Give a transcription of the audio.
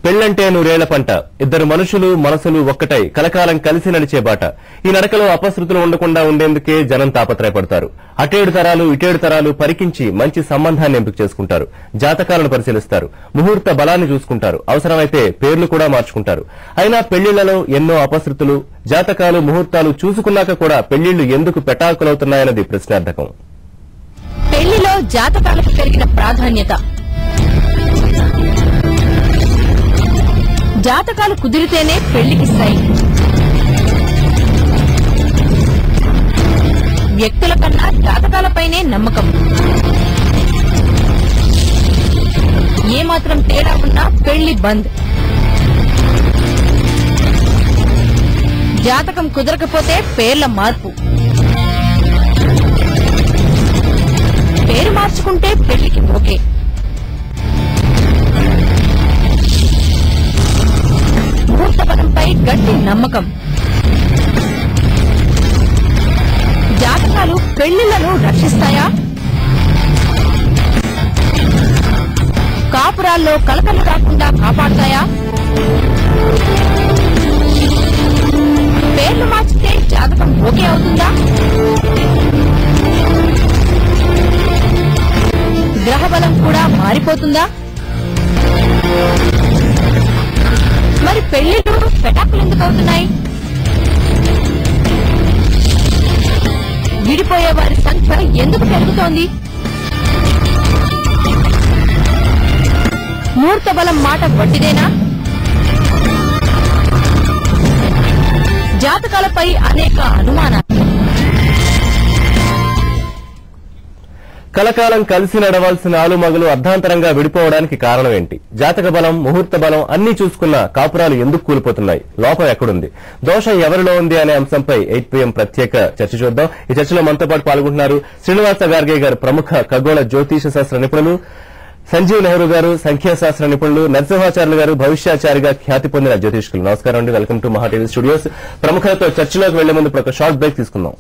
పెళ్లంటే నూరేళ్ల పంట, ఇద్దరు మనుషులు మనసులు ఒక్కటై కలకాలం కలిసి నడిచే బాట. ఈ నడకలో అపశృతులు ఉండకుండా ఉండేందుకే జనం తాపత్రయపడతారు. అటేడు తరాలు ఇటేడు తరాలు పరికించి మంచి సంబంధాన్ని ఎంపిక చేసుకుంటారు. జాతకాలను పరిశీలిస్తారు, ముహూర్త బలాన్ని చూసుకుంటారు, అవసరమైతే పేర్లు కూడా మార్చుకుంటారు. అయినా పెళ్లిళ్లలో ఎన్నో అపశృతులు, జాతకాలు, ముహూర్తాలు చూసుకున్నాక కూడా పెళ్లిళ్లు ఎందుకు పెటాకులవుతున్నాయన్నది ప్రశ్నార్థకం. పెళ్లిలో జాతకాలకు పెరిగిన ప్రాధాన్యత. జాతకాలు కుదిరితేనే పెళ్లికి సై. వ్యక్తుల కన్నా జాతకాలపైనే నమ్మకం. ఏమాత్రం తేడా ఉన్నా పెళ్లి బంద్. జాతకం కుదరకపోతే పేర్ల మార్పు. పేరు మార్చుకుంటే పెళ్లికి ఓకే. ముహూర్త బలంపై గట్టి నమ్మకం. జాతకాలు పెళ్లిళ్లను రక్షిస్తాయా? కాపురాల్లో కలకలు రాకుండా కాపాడతాయా? పేర్లు మార్చితే జాతకం ఓకే అవుతుందా? గ్రహబలం కూడా మారిపోతుందా? మరి పెళ్లిళ్ళు పెటాకులు ఎందుకు అవుతున్నాయి? విడిపోయే వారి సంఖ్య ఎందుకు పెరుగుతోంది? ముహూర్త బలం మాట వట్టిదేనా? జాతకాలపై అనేక అనుమానాలు. కలకాలం కలిసి నడవాల్సిన ఆలుమగలు అర్ధాంతరంగా విడిపోవడానికి కారణం ఏంటి? జాతక బలం, ముహూర్త బలం అన్ని చూసుకున్న కాపురాలు ఎందుకు కూలిపోతున్నాయి? లోపం ఎక్కడుంది? దోషం ఎవరిలో ఉంది అనే అంశంపై 8 PM ప్రత్యేక చర్చ చూద్దాం. ఈ చర్చలో మనతో పాటు పాల్గొంటున్నారు శ్రీనివాస గార్గే గారు, ప్రముఖ ఖగోళ జ్యోతిష శాస్త్ర నిపుణులు, సంజీవ్ నెహ్రూ గారు, సంఖ్యాశాస్త్ర నిపుణులు, నరసింహాచార్యులు గారు, భవిష్యాచారిగా ఖ్యాతి పొందిన జ్యోతిష్కులు. నమస్కారం అండి, వెల్కమ్ టు మహా టీవీ స్టూడియోస్. ప్రముఖులతో చర్చలోకి వెళ్లే ముందు ఒక షార్ట్ బ్రేక్ తీసుకుందాం.